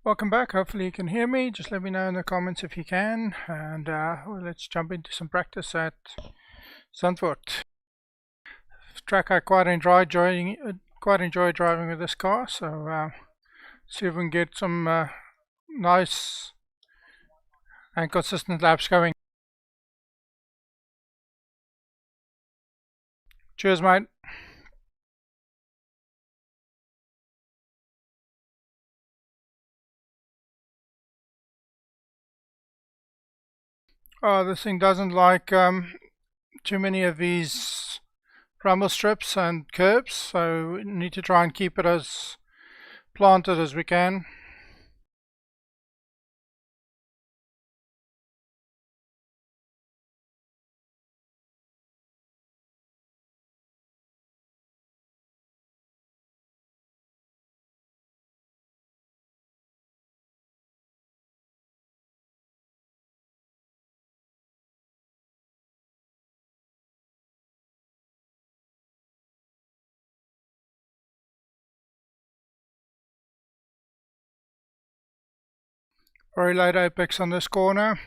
Welcome back. Hopefully you can hear me. Just let me know in the comments if you can, and well, let's jump into some practice at Zandvoort. Track I quite enjoy driving with this car, so see if we can get some nice and consistent laps going. Cheers, mate. Oh, this thing doesn't like too many of these rumble strips and curbs, so we need to try and keep it as planted as we can. Very late apex on this corner,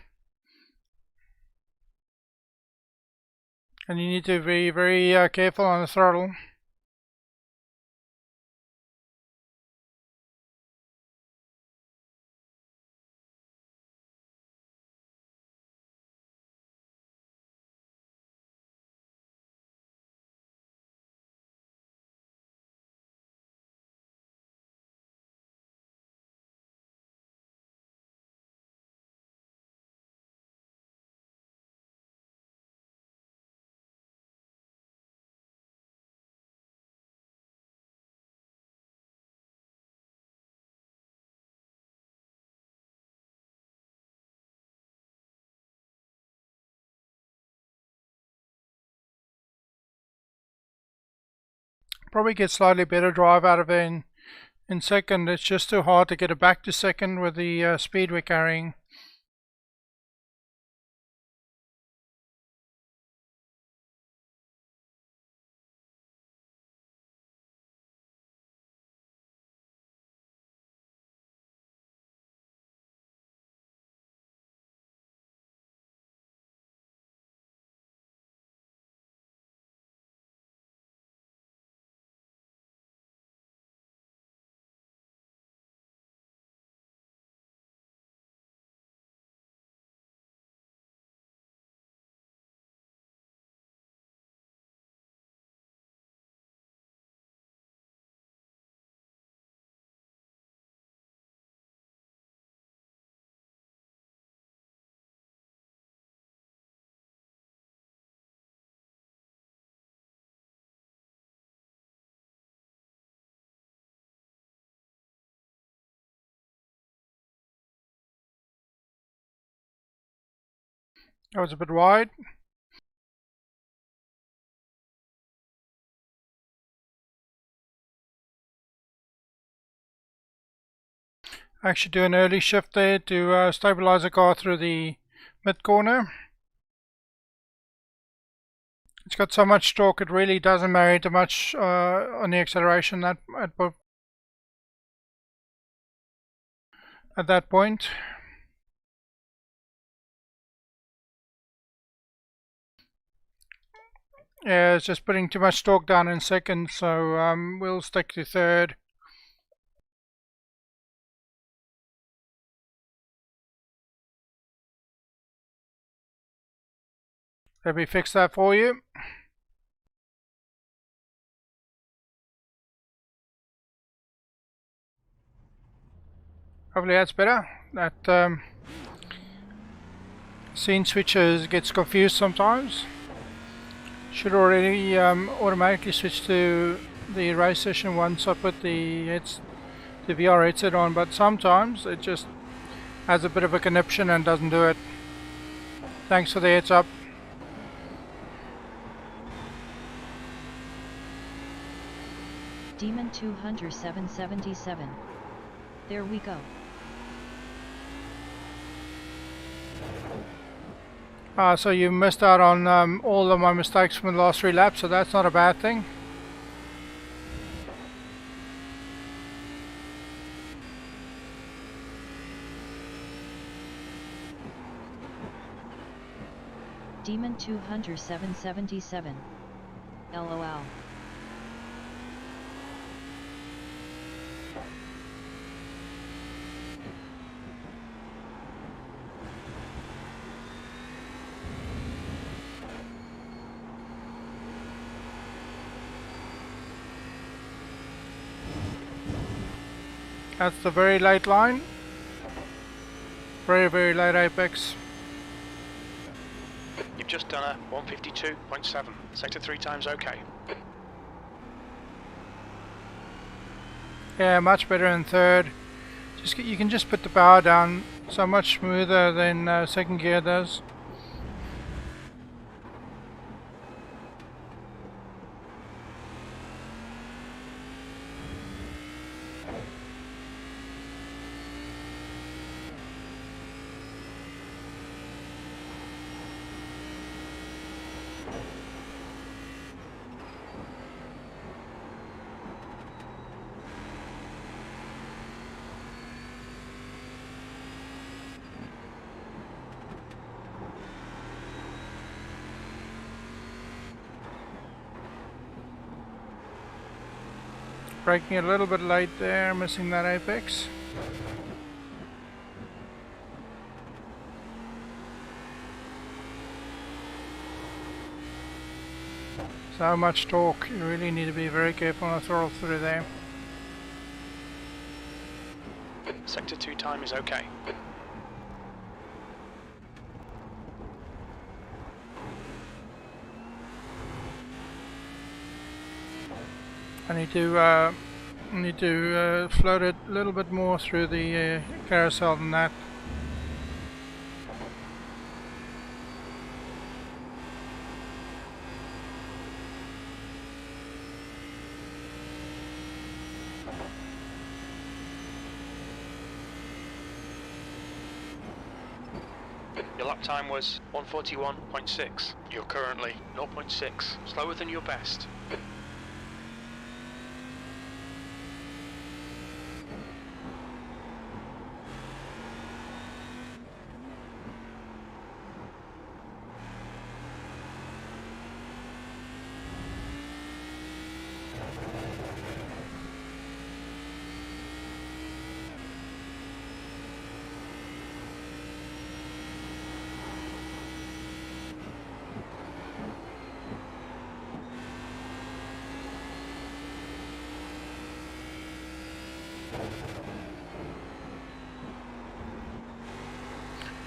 and you need to be very careful on the throttle. Probably get slightly better drive out of it in second. It's just too hard to get it back to second with the speed we're carrying. That was a bit wide. I actually do an early shift there to stabilize the car through the mid corner. It's got so much torque, it really doesn't matter too much on the acceleration at that point. Yeah, it's just putting too much torque down in second, so we'll stick to third. Let me fix that for you. Hopefully that's better. That scene switches gets confused sometimes. Should already automatically switch to the race session once I put the VR headset on, but sometimes it just has a bit of a conniption and doesn't do it. Thanks for the heads up. Demon 20777. There we go. So you missed out on all of my mistakes from the last 3 laps, so that's not a bad thing. Demon 20777. LOL. That's the very late line. Very, very late apex. You've just done a 152.7. Sector 3 times okay. Yeah, much better in third. You can just put the power down so much smoother than second gear does. Braking a little bit late there, missing that apex. So much torque, you really need to be very careful on the throttle through there. Sector 2 time is okay. I need to float it a little bit more through the carousel than that. Your lap time was 141.6. You're currently 0.6, slower than your best.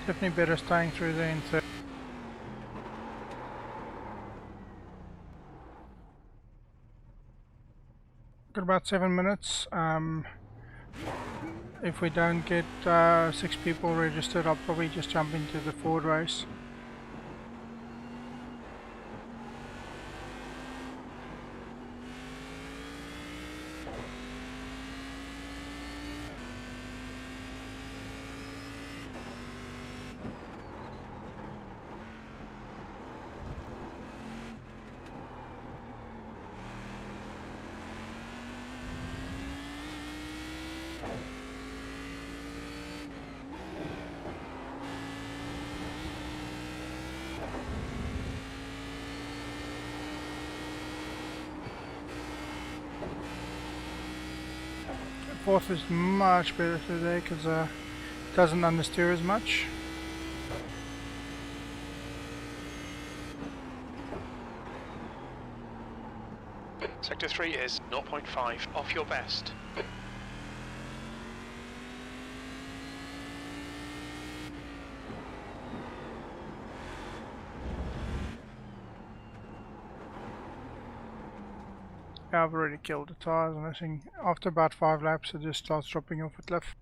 Definitely better staying through there in third. Got about 7 minutes. If we don't get 6 people registered, I'll probably just jump into the Ford race. Fourth is much better through there because it doesn't understeer as much. Sector 3 is 0.5 off your best. I've already killed the tires, and I think after about 5 laps it just starts dropping off a cliff.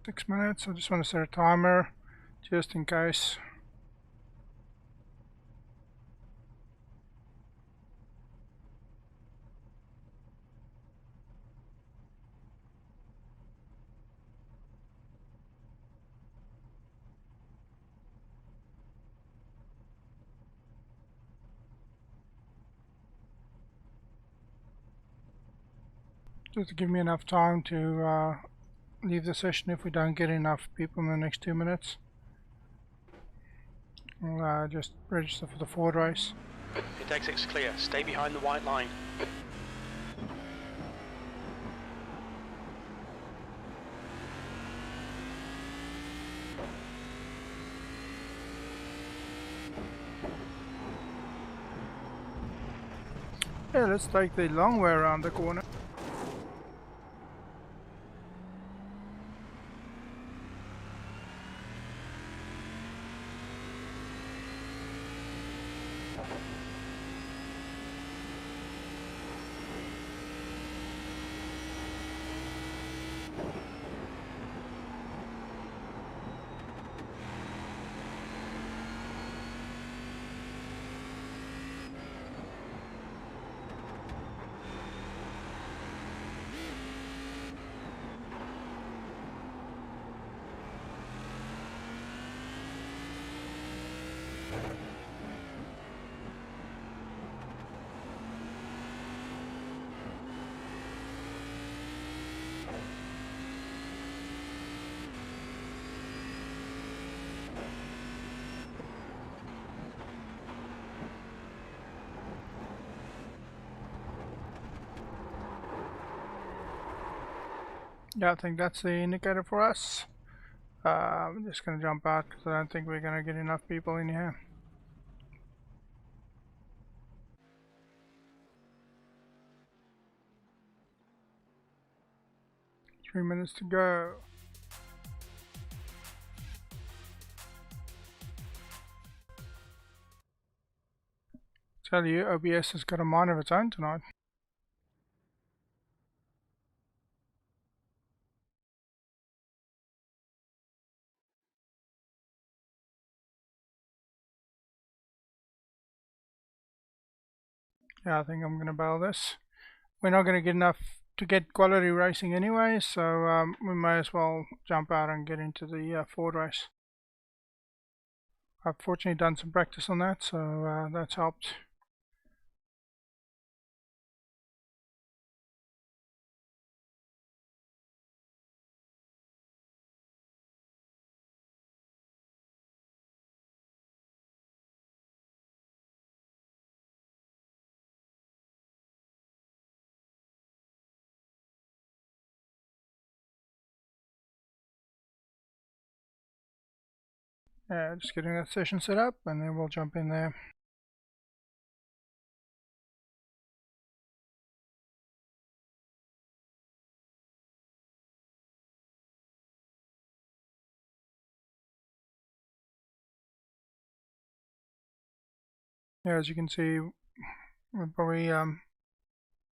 Six minutes. I just want to set a timer just in case. just to give me enough time to leave the session if we don't get enough people in the next 2 minutes. I'll just register for the Ford race. Pit exit's clear. Stay behind the white line. Yeah, let's take the long way around the corner. Yeah, I think that's the indicator for us. I'm just going to jump out because I don't think we're going to get enough people in here. Three minutes to go. Tell you, OBS has got a mind of its own tonight. Yeah, I think I'm going to bail this. We're not going to get enough to get quality racing anyway, so we may as well jump out and get into the Ford race. I've fortunately done some practice on that, so that's helped. Yeah, just getting that session set up and then we'll jump in there. Yeah, as you can see, we're probably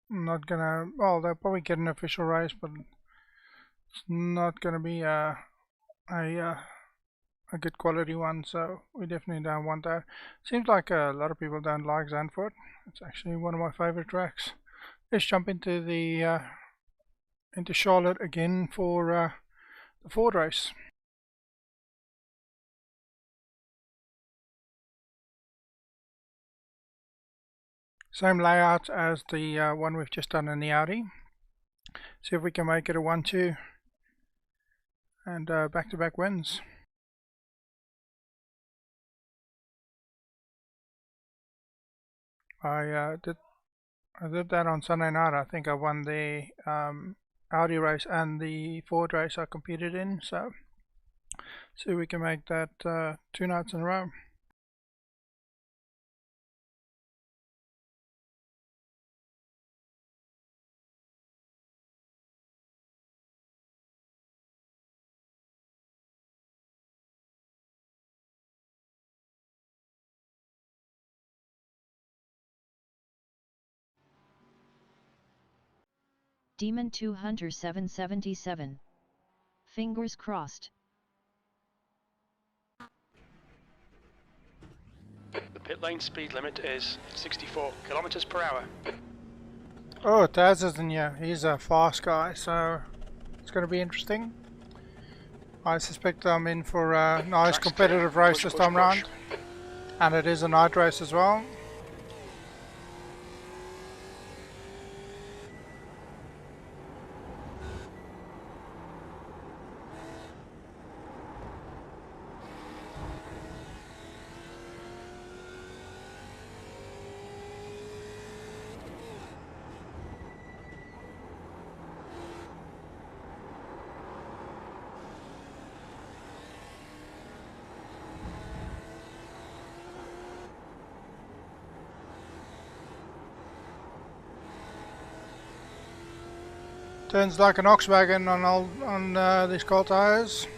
not gonna, well, they'll probably get an official race, but it's not gonna be a good quality one, so we definitely don't want that. Seems like a lot of people don't like Zandvoort. It's actually one of my favorite tracks. Let's jump into the into Charlotte again for the Ford race. Same layout as the one we've just done in the Audi. See if we can make it a 1-2 and back-to-back wins. I did that on Sunday night. I think I won the Audi race and the Ford race I competed in, so see if we can make that 2 nights in a row. Demon 20777. Fingers crossed. The pit lane speed limit is 64 kilometers per hour. Oh, Taz isn't here. He's a fast guy, so it's going to be interesting. I suspect I'm in for a nice competitive race this time round. And it is a night race as well. Turns like an Volkswagen on these cold tires.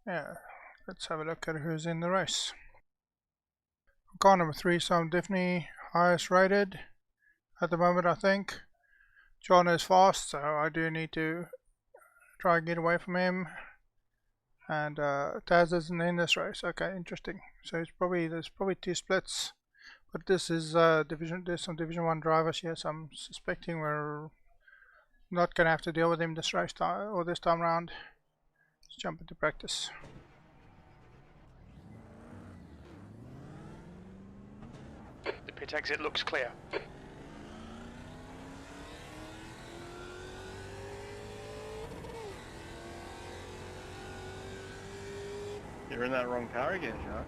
Yeah, let's have a look at who's in the race. Car number 3, so I'm definitely highest rated at the moment, I think. John is fast, so I do need to try and get away from him. And Taz isn't in this race. Okay, interesting. So there's probably 2 splits, but this is there's some Division 1 drivers here, so I'm suspecting we're not gonna have to deal with him this race time or this time round. Let's jump into practice. The pit exit looks clear. You're in that wrong car again, Josh.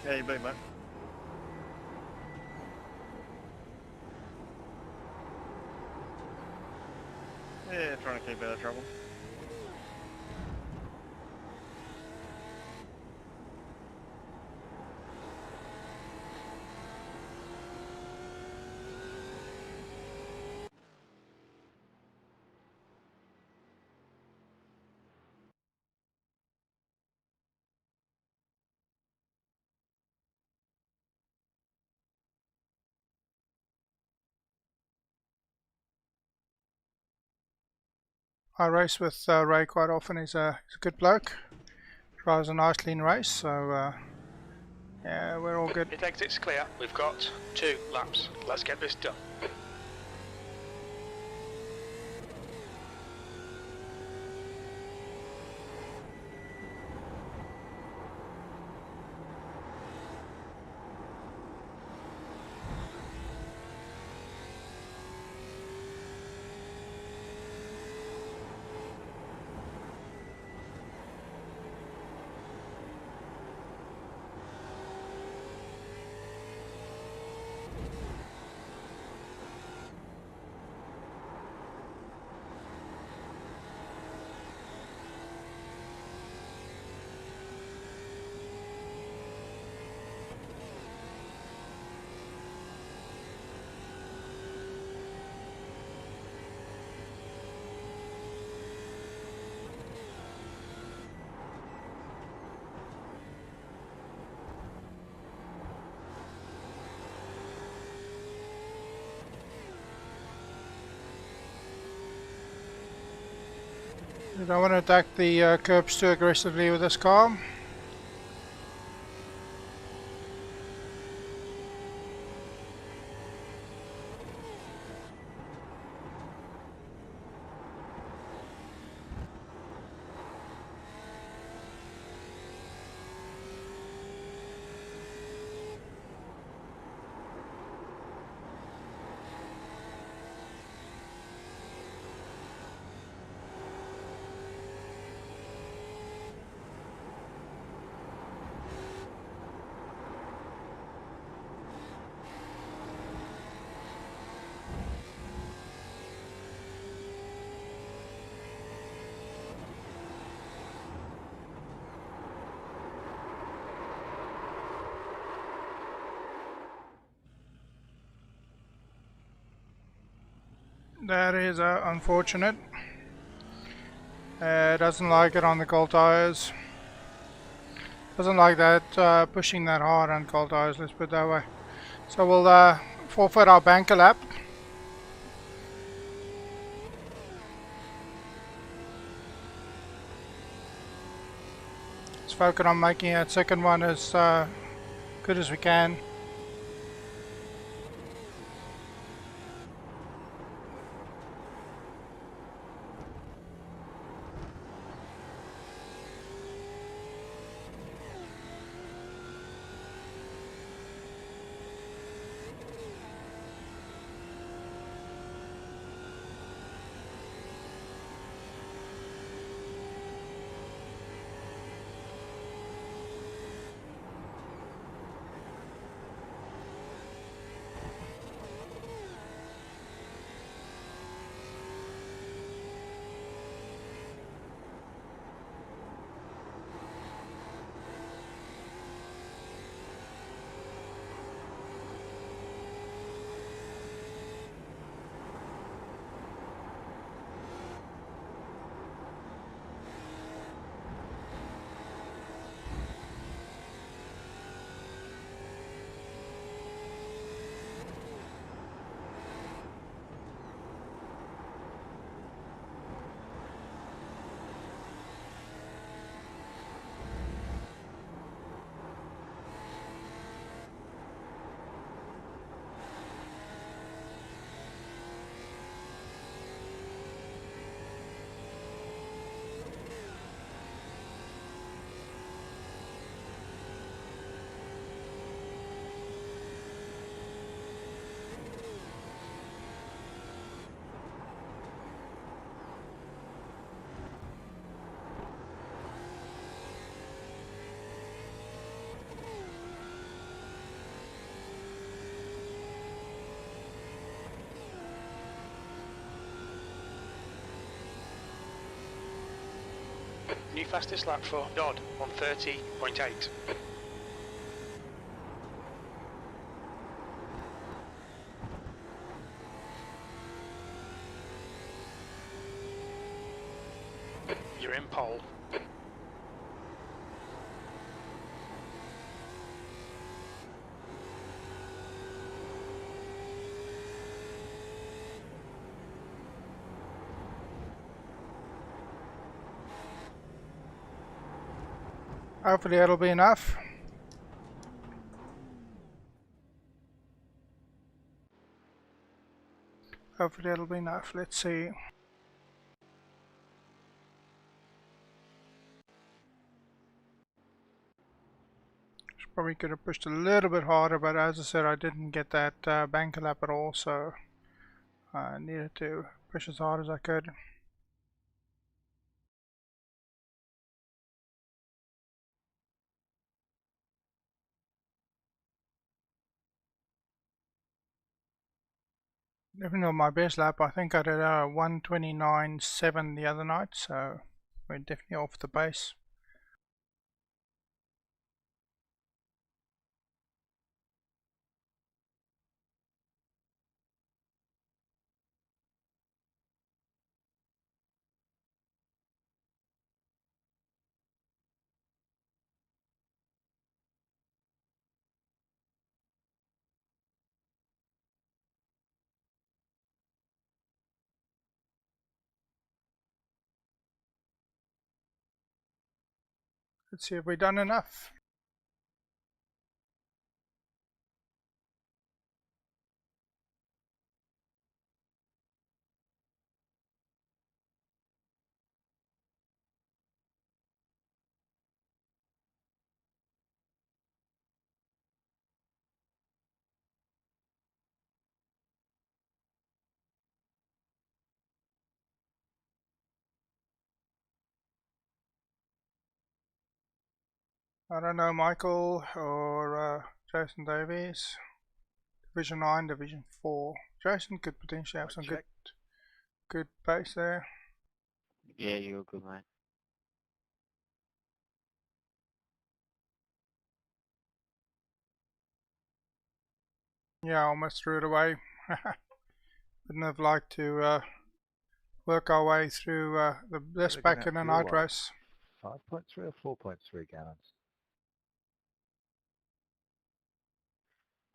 Yeah, you beat, mate. Yeah, trying to keep out of trouble. I race with Ray quite often. He's a good bloke. Drives a nice clean race, so yeah, we're all good. Pit exit's clear. We've got 2 laps. Let's get this done. You don't want to attack the curbs too aggressively with this car. That is unfortunate. Doesn't like it on the cold tires. Doesn't like that pushing that hard on cold tires, let's put it that way. So we'll forfeit our banker lap. Let's focus on making that second one as good as we can. New fastest lap for Dodd on 30.8. You're in pole. Hopefully that'll be enough. Hopefully that'll be enough. Let's see. Probably could have pushed a little bit harder, but as I said, I didn't get that banker lap at all, so I needed to push as hard as I could. Definitely not my best lap. I think I did a 1:29.7 the other night, so we're definitely off the pace. Let's see if we've done enough. I don't know, Michael or Jason Davies. Division 9, Division 4. Jason could potentially have some good pace there. Yeah, you're good, man. Yeah, almost threw it away. wouldn't have liked to work our way through the spec in a night race. 5.3 or 4.3 gallons?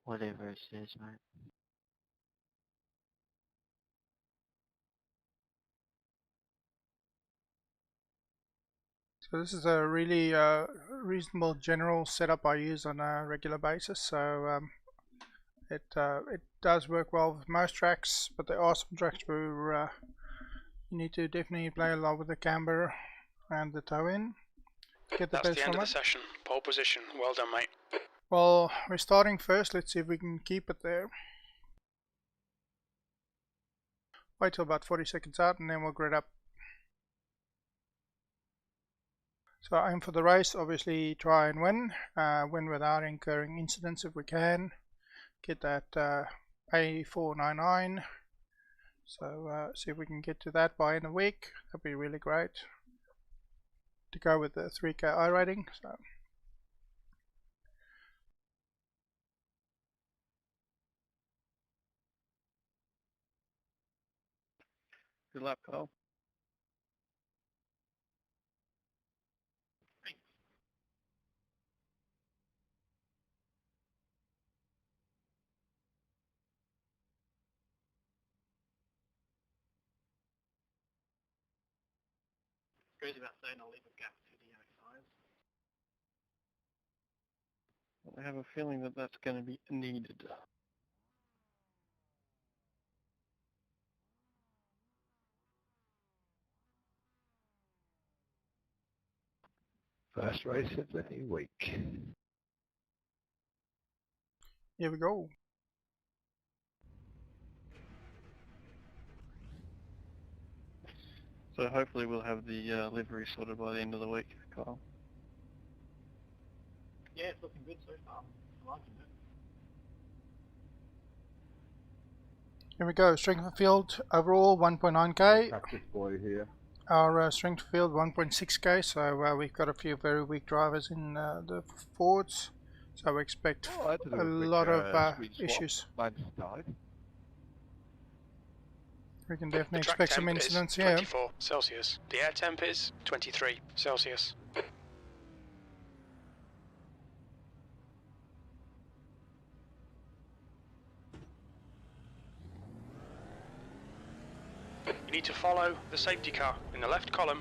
Whatever it says, mate. So this is a really reasonable general setup I use on a regular basis. So it does work well with most tracks, but there are some tracks where you need to definitely play a lot with the camber and the toe in. Get the That's best the end from of the it. session. Pole position. Well done, mate. Well, we're starting first. Let's see if we can keep it there. Wait till about 40 seconds out and then we'll grid up. So aim for the race, obviously try and win. Win without incurring incidents if we can. Get that A499. So see if we can get to that by end of the week. That'd be really great. To go with the 3K I rating. So. Good luck, Cole. Goes about saying I'll leave a gap to the outside. I have a feeling that that's going to be needed. First race of the new week. Here we go. So hopefully we'll have the livery sorted by the end of the week, Kyle. Yeah, it's looking good so far. I'm liking it. Here we go. Strength of field overall 1.9k. Practice boy here. Our strength of field 1.6k. So we've got a few very weak drivers in the Fords. So we expect a lot of issues. Mine's died. We can definitely The track expect some temp is incidents here. 24 Celsius. The air temp is 23 Celsius. You need to follow the safety car in the left column.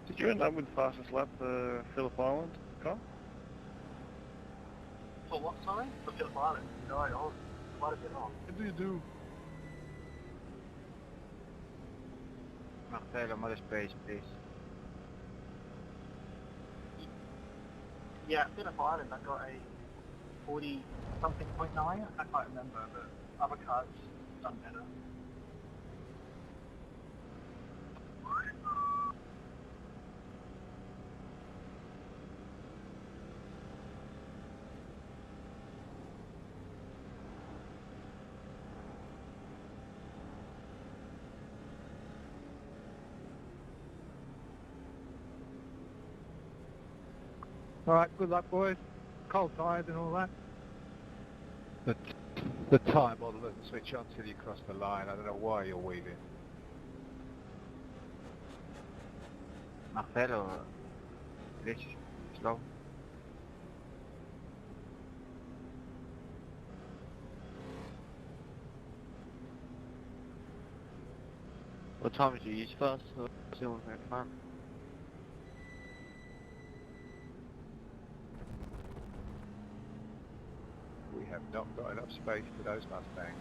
Did you end up with fastest lap for Phillip Island, Kyle? For what, sorry? For Phillip Island? No, I was quite a bit off. What do you do? Marcelo, more space, please. Yeah, Phillip Island, I got a 40 something .9. I can't remember, but other cars done better. Alright, good luck boys. Cold tires and all that. The time model doesn't switch on till you cross the line. I don't know why you're weaving. Marcelo, please, slow. What time did you use first? 0.5. We have not got enough space for those Mustangs.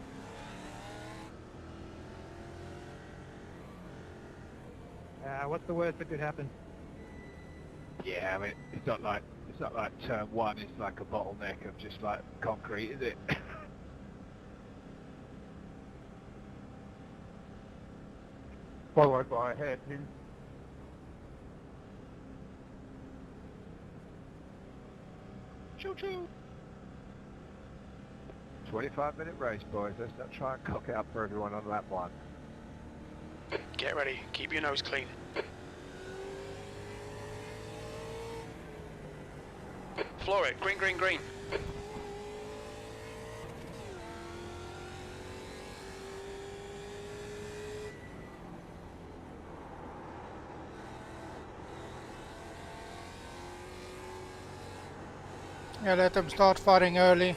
What's the worst that could happen? Yeah, I mean, it's not like turn one is like a bottleneck of just like concrete, is it? Followed by a hairpin. Choo choo. 25-minute race, boys. Let's not try and cock it up for everyone on lap one. Get ready, keep your nose clean. Floor it, green, green, green. Yeah, let them start fighting early.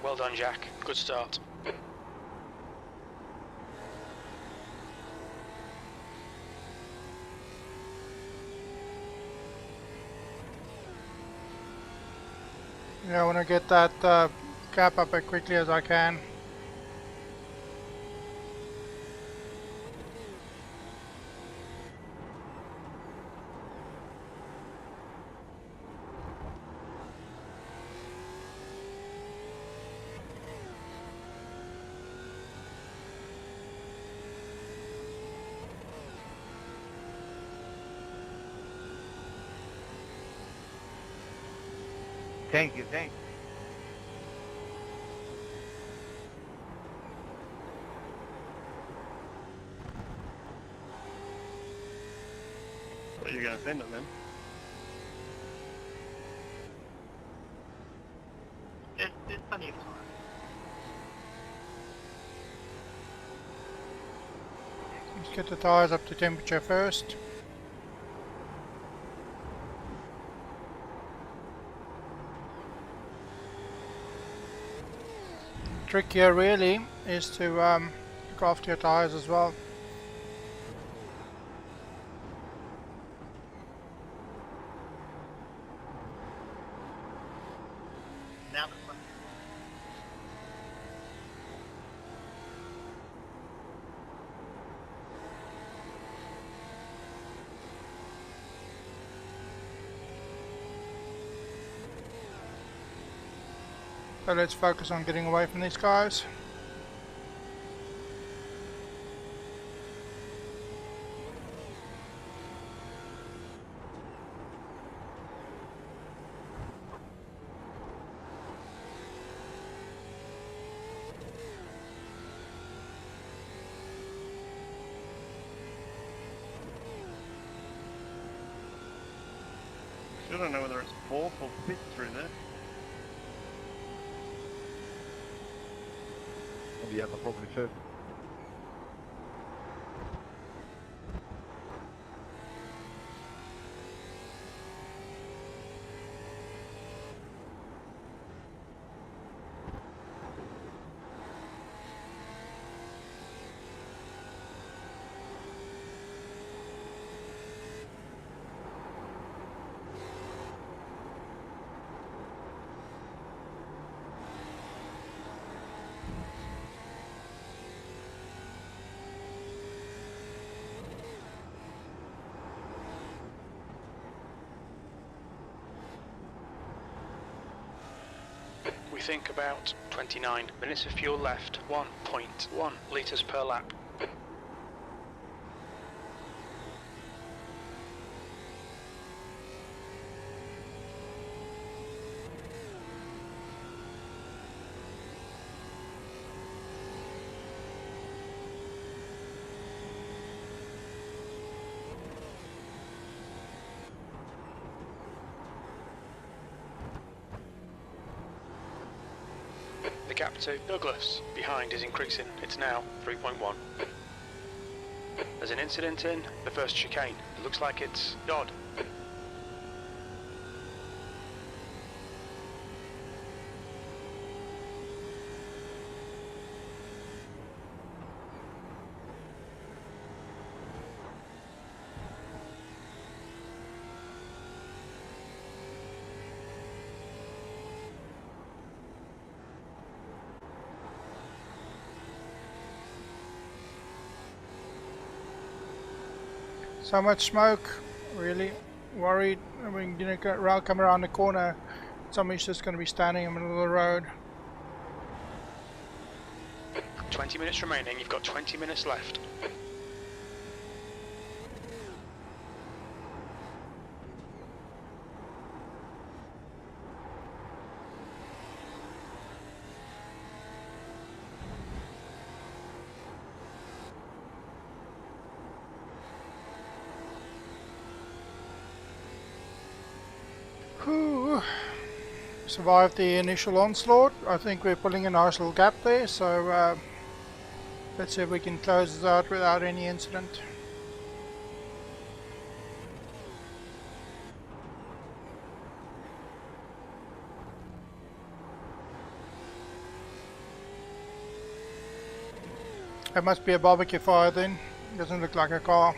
Well done, Jack. Good start. Yeah, I want to get that gap up as quickly as I can. Thank you, thank you. What are you going to send it then? There's plenty of time. Let's get the tires up to temperature first. Trick here really is to look after your tires as well. Now the fun. So let's focus on getting away from these guys. Still don't know whether it's fourth or fifth through there. Yeah, probably fifth. We think about 29 minutes of fuel left, 1.1 litres per lap. The gap to Douglas behind is increasing. It's now 3.1. There's an incident in the first chicane. It looks like it's odd. So much smoke, really worried. We're going to come around the corner, somebody's just going to be standing in the middle of the road. 20 minutes remaining, you've got 20 minutes left. Whew. Survived the initial onslaught. I think we're pulling a nice little gap there, so let's see if we can close this out without any incident. It must be a barbecue fire then. Doesn't look like a car.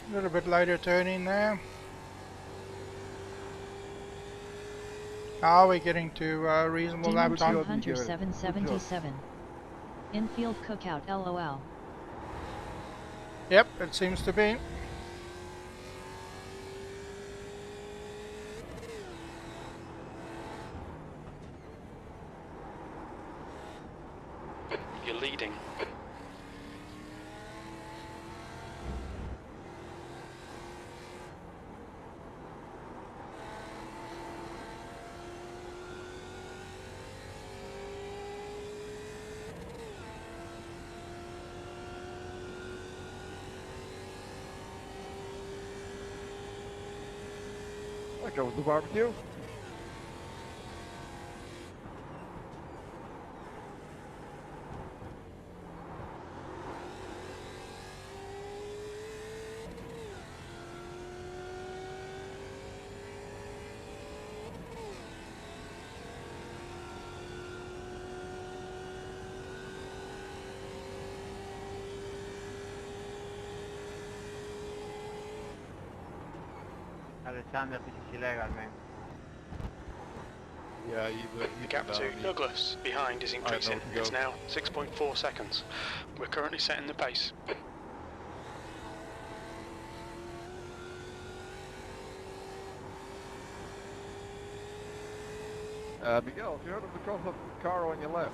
A little bit later turning there. Now we're getting to reasonable lap Demon time. 20777. Infield cookout LOL. Yep, it seems to be. You're leading. I go with the barbecue. CTS-V legalmente. Yeah, The gap to Douglas behind is increasing. It's now 6.4 seconds. We're currently setting the pace. Miguel, if you heard of the cross of the car on your left.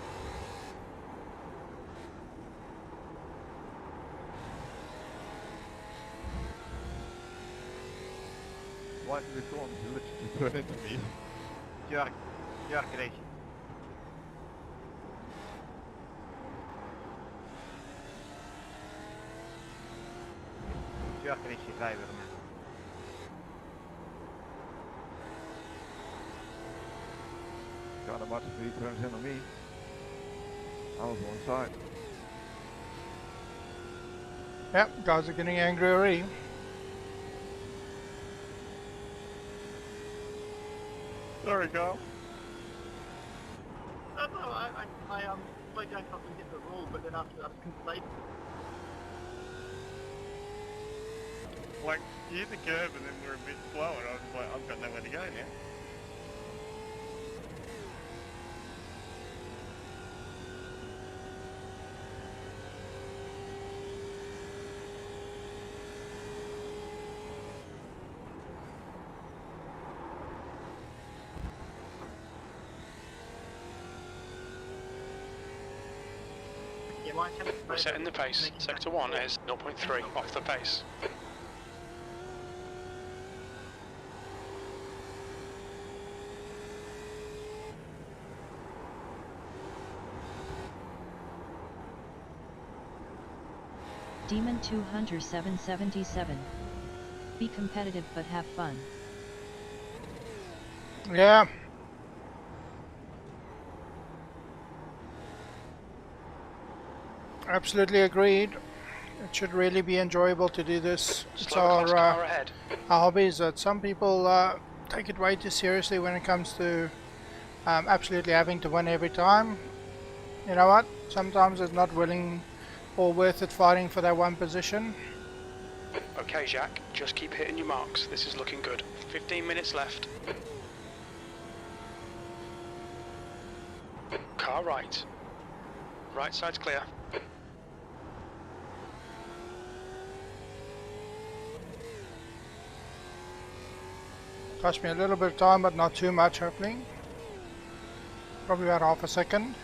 Why did this one literally turn into me? Jerk race. Jerk race driver, man. Kind of much if he turns in on me. I was one side. Yep, guys are getting angry already. Sorry, Carl. No, I played going off a different rule, but then after that I couldn't play. Like, you hit the curb and then we're a bit slower. I was like, I've got nowhere to go now. We're setting the pace. Sector 1 is 0.3 off the pace. Demon 2 Hunter 777. Be competitive but have fun. Yeah. Absolutely agreed. It should really be enjoyable to do this. It's Slower class car ahead. our hobbies that some people take it way too seriously when it comes to absolutely having to win every time. You know what? Sometimes it's not willing or worth it fighting for that one position. Okay, Jack, just keep hitting your marks. This is looking good. 15 minutes left. Car right. Right side's clear. Cost me a little bit of time, but not too much, hopefully. Probably about half a second.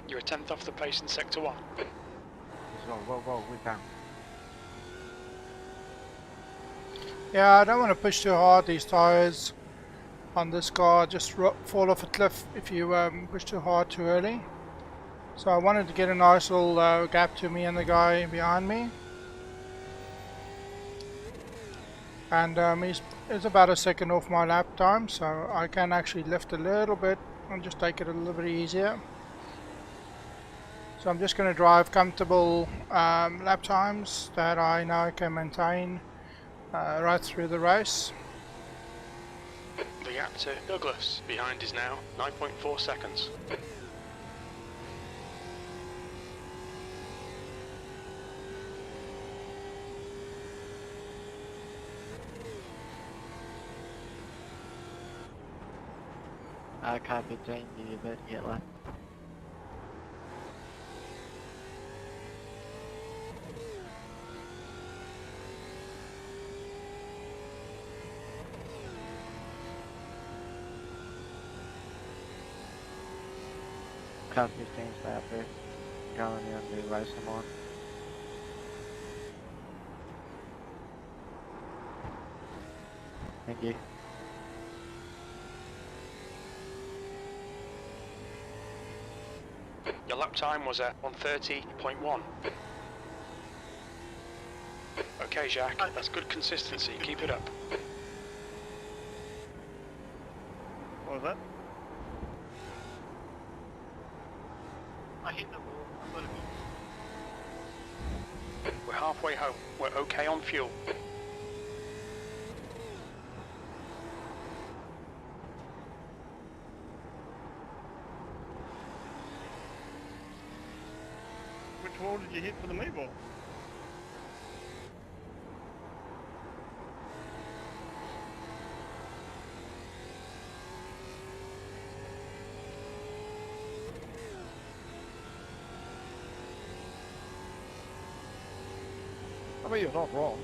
You're a tenth off the pace in sector 1. Let's go, whoa, we're down. Yeah, I don't want to push too hard. These tires on this car just fall off a cliff if you push too hard too early. So I wanted to get a nice little gap to me and the guy behind me. And he's about a second off my lap time, so I can actually lift a little bit and just take it a little bit easier. So I'm just going to drive comfortable lap times that I know I can maintain right through the race. The gap to Douglas behind is now 9.4 seconds. I can't be changing you, but get left. Class 15 snapper, going in the race I'm on. Thank you. Your lap time was at 1:30.1. Okay, Jack, that's good consistency. Keep it up. What was that? I hit the wall. I've got to be. We're halfway home. We're okay on fuel. Which wall did you hit for the meatball? I mean, you're not wrong.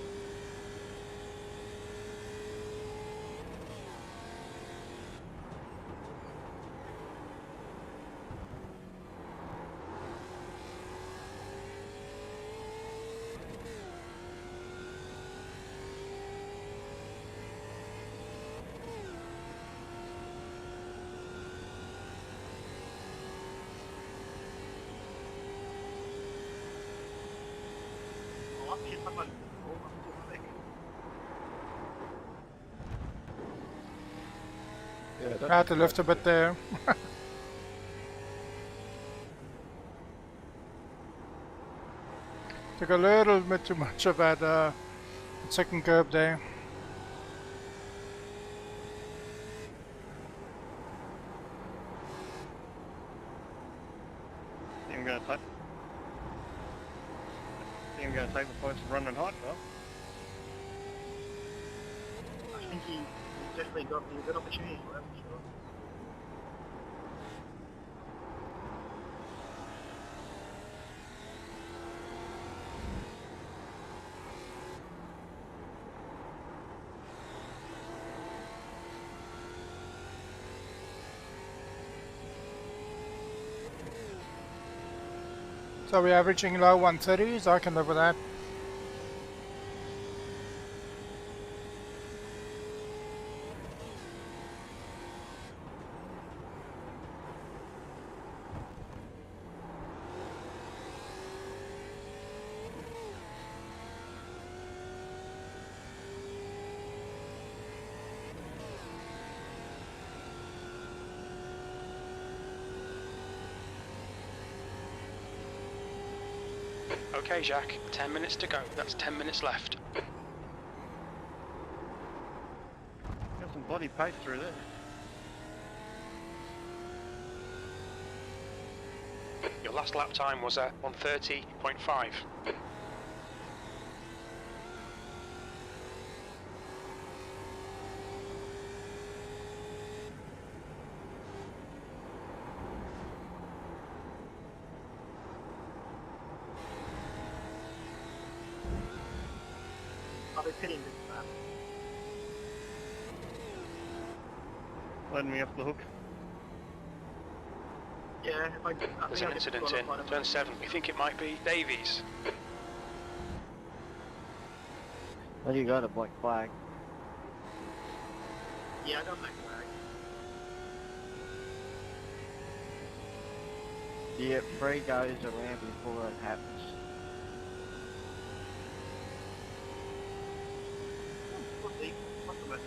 Oh, I've hit somebody. Oh, I'm too quick. Yeah, I had to lift a bit there. Took a little bit too much of that second curb there. Think I'm gonna take. Think I'm gonna take the points for running hot, well. I think he definitely got the good opportunity for that, for sure. So we're averaging low 130s. I can live with that. Okay, Jack, 10 minutes to go. That's 10 minutes left. Got some bloody pace through there. Your last lap time was at 130.5. Are they pitting this map? Letting me off the hook. Yeah, if I There's an incident in turn 7. We think it might be Davies. Well, you got a black flag. Yeah, I got that flag. You get 3 goes around before it happens. What's the method?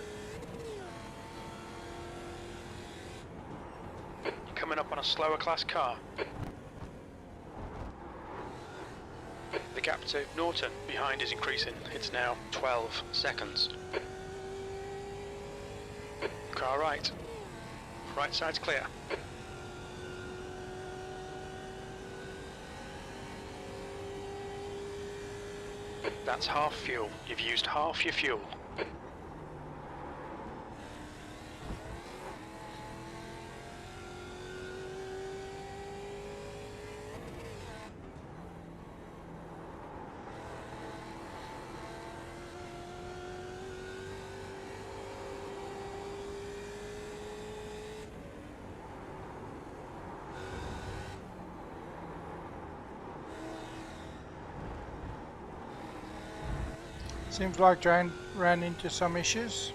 You're coming up on a slower class car. The gap to Norton behind is increasing. It's now 12 seconds. Car right. Right side's clear. That's half fuel. You've used half your fuel. Seems like Jane ran into some issues.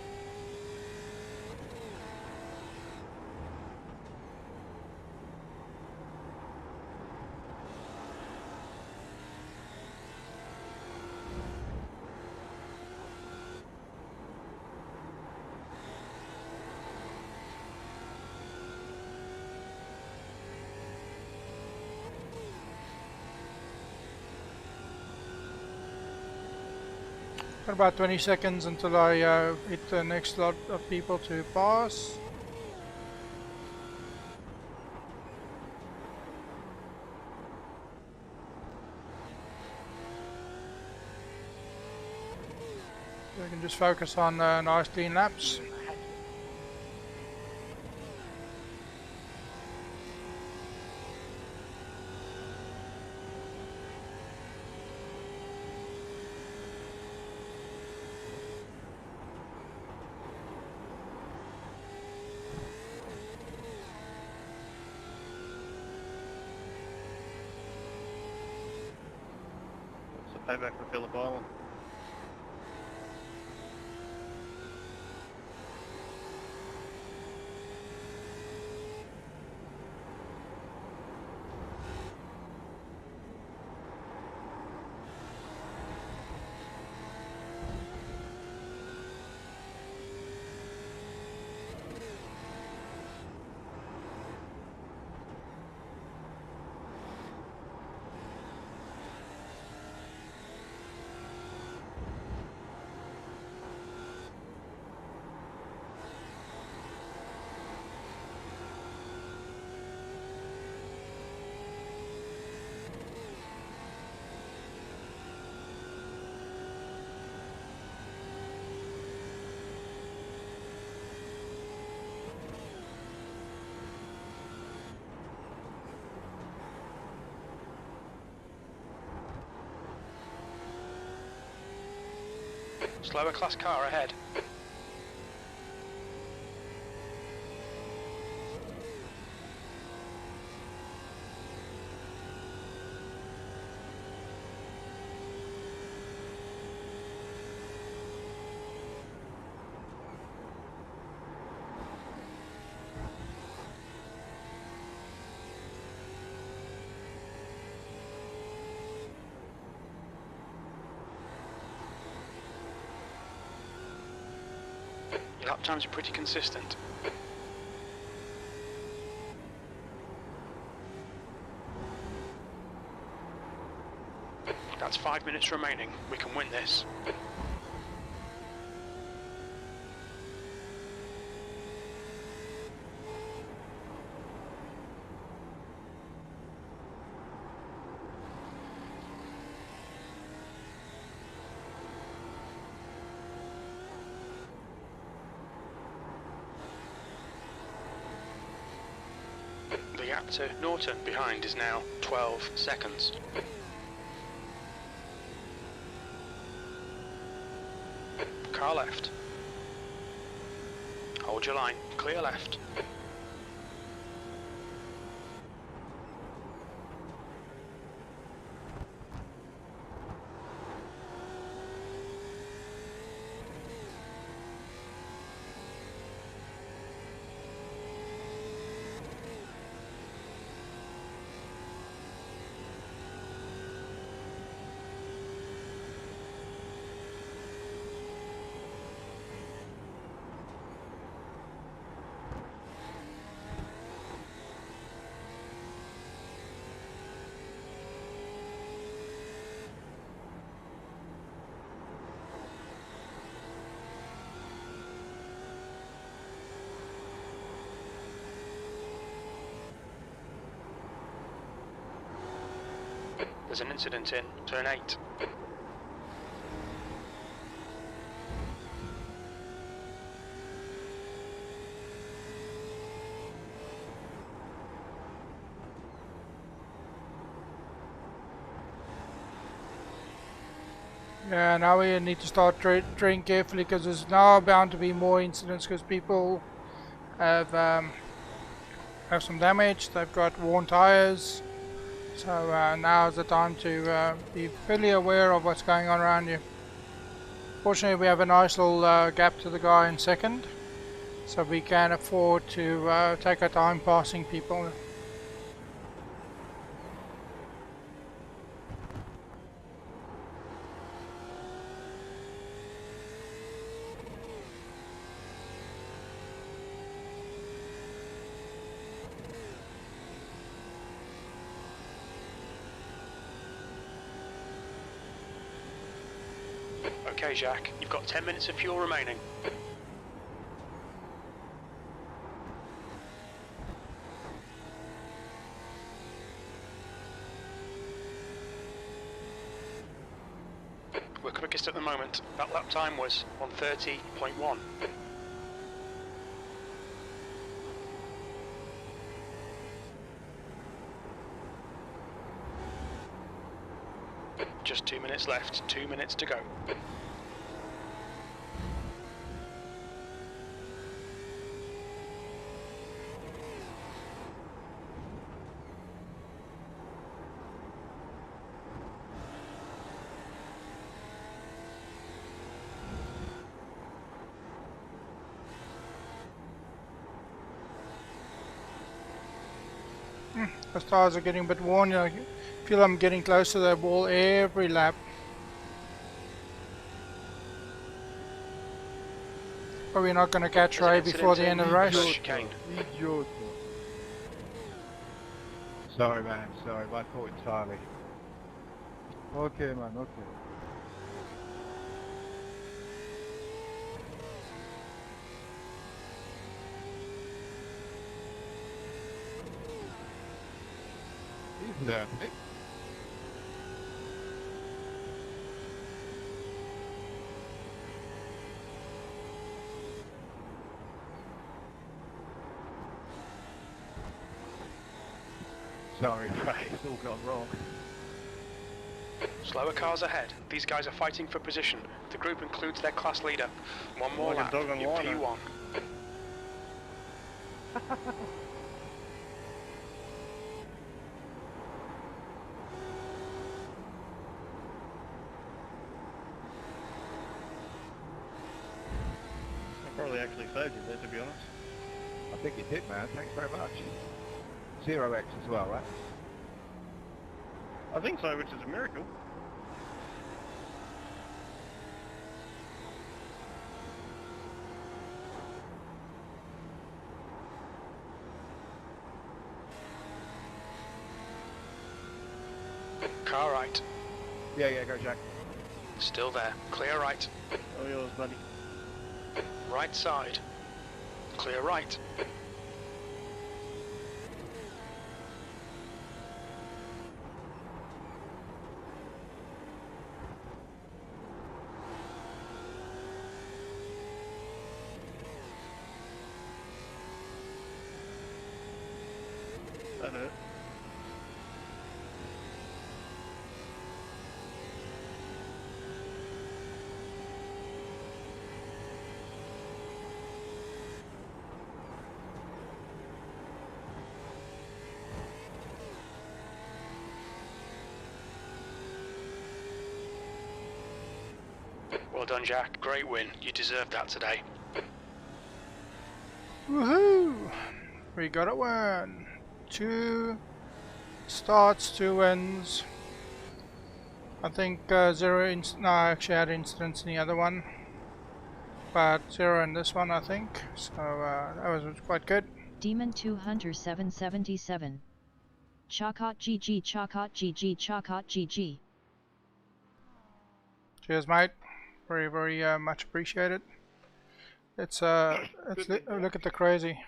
Got about 20 seconds until I hit the next lot of people to pass. So we can just focus on nice clean laps. Payback for Phillip Island. Slower class car ahead. Lap times are pretty consistent. That's 5 minutes remaining. We can win this. The gap to Norton behind is now 12 seconds. Car left. Hold your line. Clear left. There's an incident in turn 8. Yeah, now we need to start treading carefully because there's now bound to be more incidents because people have some damage, they've got worn tires. So now is the time to be fully aware of what's going on around you. Fortunately, we have a nice little gap to the guy in second, so we can afford to take our time passing people. Okay, Jacques, you've got 10 minutes of fuel remaining. We're quickest at the moment. That lap time was 1:30.1. Just 2 minutes left, 2 minutes to go. The tires are getting a bit worn. I feel I'm getting close to the wall every lap. But we're not going to catch Ray before the end of the race. Idiot. Sorry, man. Sorry, my fault entirely. Okay, man, okay. Yeah. Sorry, Ray, it's all gone wrong. Slower cars ahead. These guys are fighting for position. The group includes their class leader. One more Like a lap. dog on You're water. P1. I probably actually saved you there, to be honest. I think it did, man. Thanks very much. 0x as well, right? I think so, which is a miracle. Car right. Yeah, go Jack. Still there. Clear right. All yours, buddy. Right side. Clear right. That hurt. Well done, Jack. Great win. You deserved that today. Woohoo! We got it 1, 2 starts, 2 wins. I think 0 no, I actually had incidents in the other one, but 0 in this one, I think. So that was quite good. Demon 2 Hunter 777. Chakot GG, Chakot GG, Chakot GG. Cheers, mate. Very, very much appreciated. Let's look at the crazy.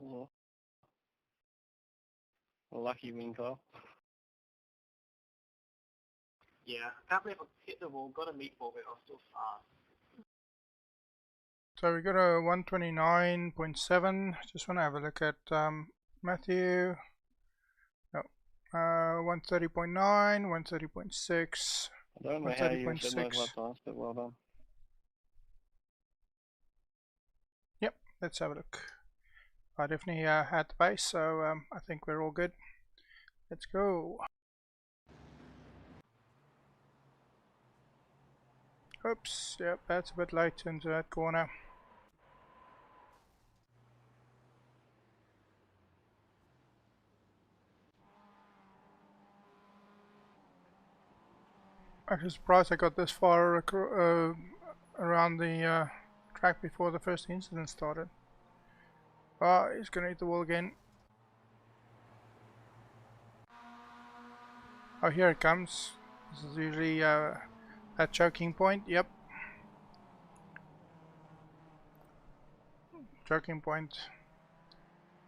Oh. Lucky win, Kyle. Yeah, I can't believe I hit the wall, got a meatball, but I was still fast. So we got a 129.7. Just want to have a look at Matthew. No, 130.9, 130.6. I don't know how you said those 130.6. last times, but well done. Yep, let's have a look. I definitely had the base, so I think we're all good. Let's go. Oops, yep, that's a bit late into that corner. I'm surprised I got this far around the track before the first incident started. Oh, he's gonna hit the wall again. Oh, here it comes. This is usually that choking point. Yep. Choking point.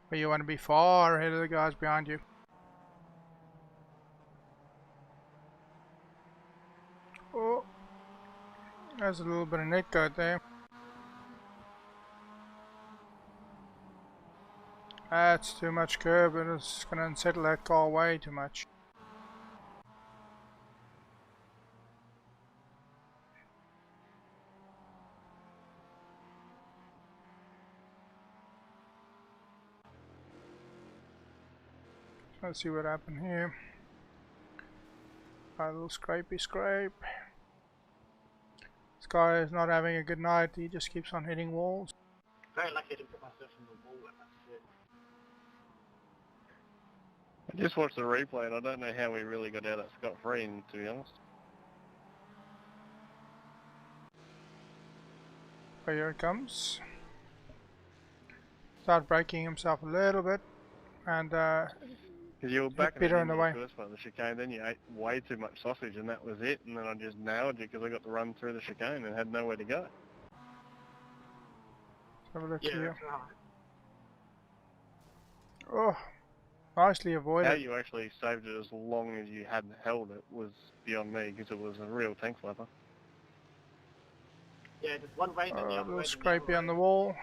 Where you want to be far ahead of the guys behind you. Oh, there's a little bit of netcode there. That's too much curb, and it's going to unsettle that car way too much. Let's see what happened here. A little scrapey scrape. This guy is not having a good night, he just keeps on hitting walls. Very lucky I didn't put myself in the wall, that's it. I just watched the replay and I don't know how we really got out of scot-free, to be honest. Oh, here it comes. Start braking himself a little bit, and Because you were back Peter in the way. first part of the chicane, then you ate way too much sausage and that was it, and then I just nailed you because I got to run through the chicane and had nowhere to go. let's have a look Yeah, here. that's right. Oh, nicely How avoided. you actually saved it as long as you hadn't held it was beyond me because it was a real tank flapper. Yeah, just one way, then the A other little way, then the scrapey other on the way. wall.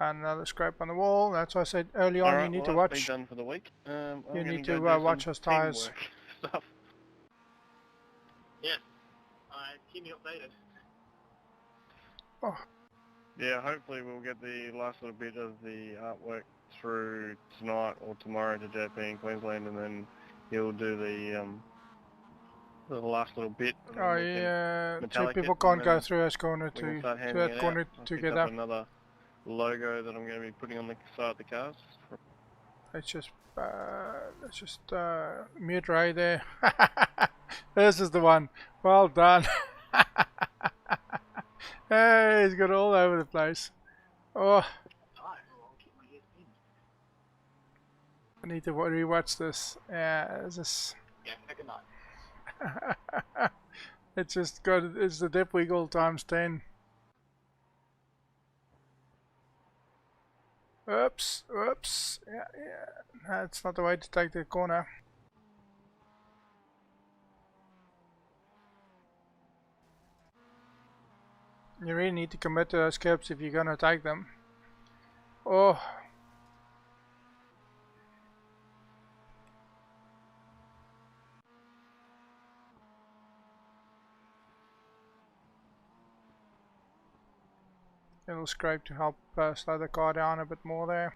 And another scrape on the wall. That's why I said early on, Alright, you need well, to that's watch. been done for the week. I'm You gonna need go to do watch some those tyres. teamwork stuff. Yes. Keep me updated. Oh, Yeah, hopefully we'll get the last little bit of the artwork through tonight or tomorrow to JP in Queensland, and then he'll do the last little bit. And then oh we can yeah. Two metallic people it, can't and go then through this corner we can to start handing that it corner out. I've picked together. up another logo that I'm going to be putting on the side of the cars. Let's just mute Ray there. This is the one. Well done. Hey, he's got all over the place. Oh, Alright, well, I'll keep my ears in. need to rewatch this. Yeah, this. Yeah, take a night. It's just got, it's the dip wiggle times 10. Oops, oops. Yeah, yeah. That's not the way to take the corner. You really need to commit to those curbs if you're gonna take them. Oh. Little scrape to help slow the car down a bit more there.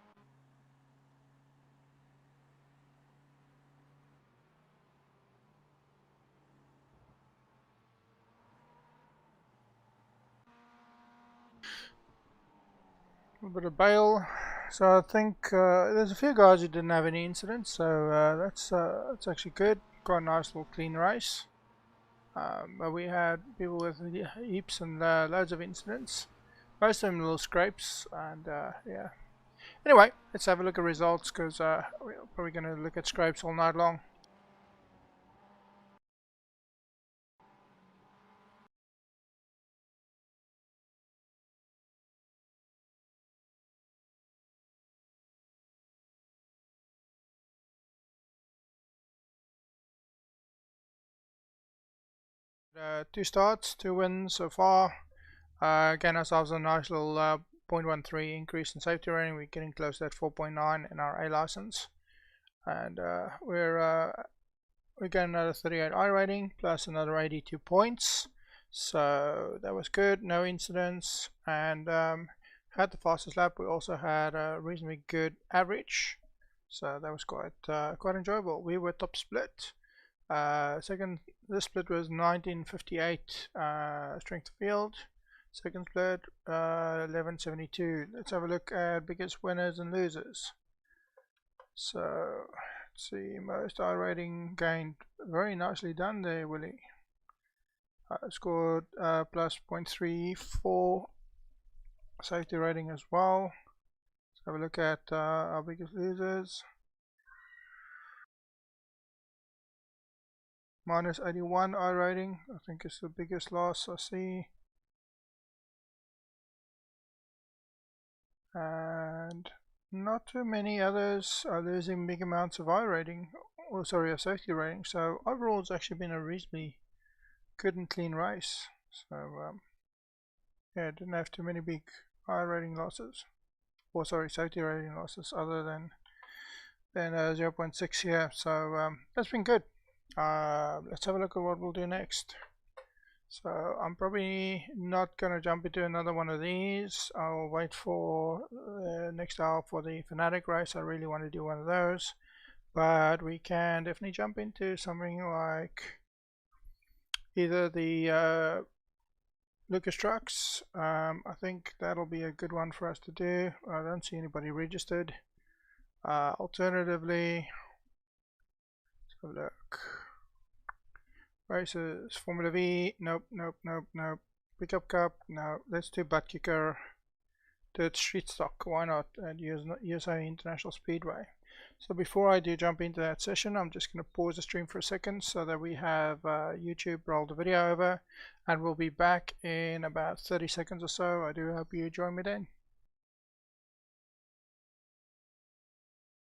A bit of bail. So I think there's a few guys who didn't have any incidents, so that's actually good. Quite a nice little clean race. But we had people with heaps and loads of incidents. Most of them little scrapes, and yeah. Anyway, let's have a look at results, because we're probably going to look at scrapes all night long. Two starts, 2 wins so far. Again, ourselves a nice little 0.13 increase in safety rating. We're getting close to that 4.9 in our A license, and we're getting another 38 I rating plus another 82 points. So that was good, no incidents, and had the fastest lap. We also had a reasonably good average, so that was quite enjoyable. We were top split. Second, this split was 1958 strength of field. Second split 1172. Let's have a look at biggest winners and losers. So let's see, most I rating gained. Very nicely done there, Willie. Scored plus 0.34 safety rating as well. Let's have a look at our biggest losers. Minus 81 I rating, I think is the biggest loss I see. And not too many others are losing big amounts of I rating, or sorry, a safety rating. So overall it's actually been a reasonably good and clean race. So yeah, didn't have too many big I rating losses, or sorry, safety rating losses, other than 0.6 here. So that's been good. Let's have a look at what we'll do next. So I'm probably not going to jump into another one of these. I'll wait for the next hour for the Fanatec race. I really want to do one of those, but we can definitely jump into something like either the Lucas trucks. I think that'll be a good one for us to do. I don't see anybody registered. Alternatively, let's have a look. Races, Formula V, nope, nope, nope, nope. Pickup Cup, no. Let's do Butt Kicker. Dirt Street Stock, why not? And USA International Speedway. So before I do jump into that session, I'm just going to pause the stream for a second so that we have YouTube roll the video over, and we'll be back in about 30 seconds or so. I do hope you join me then.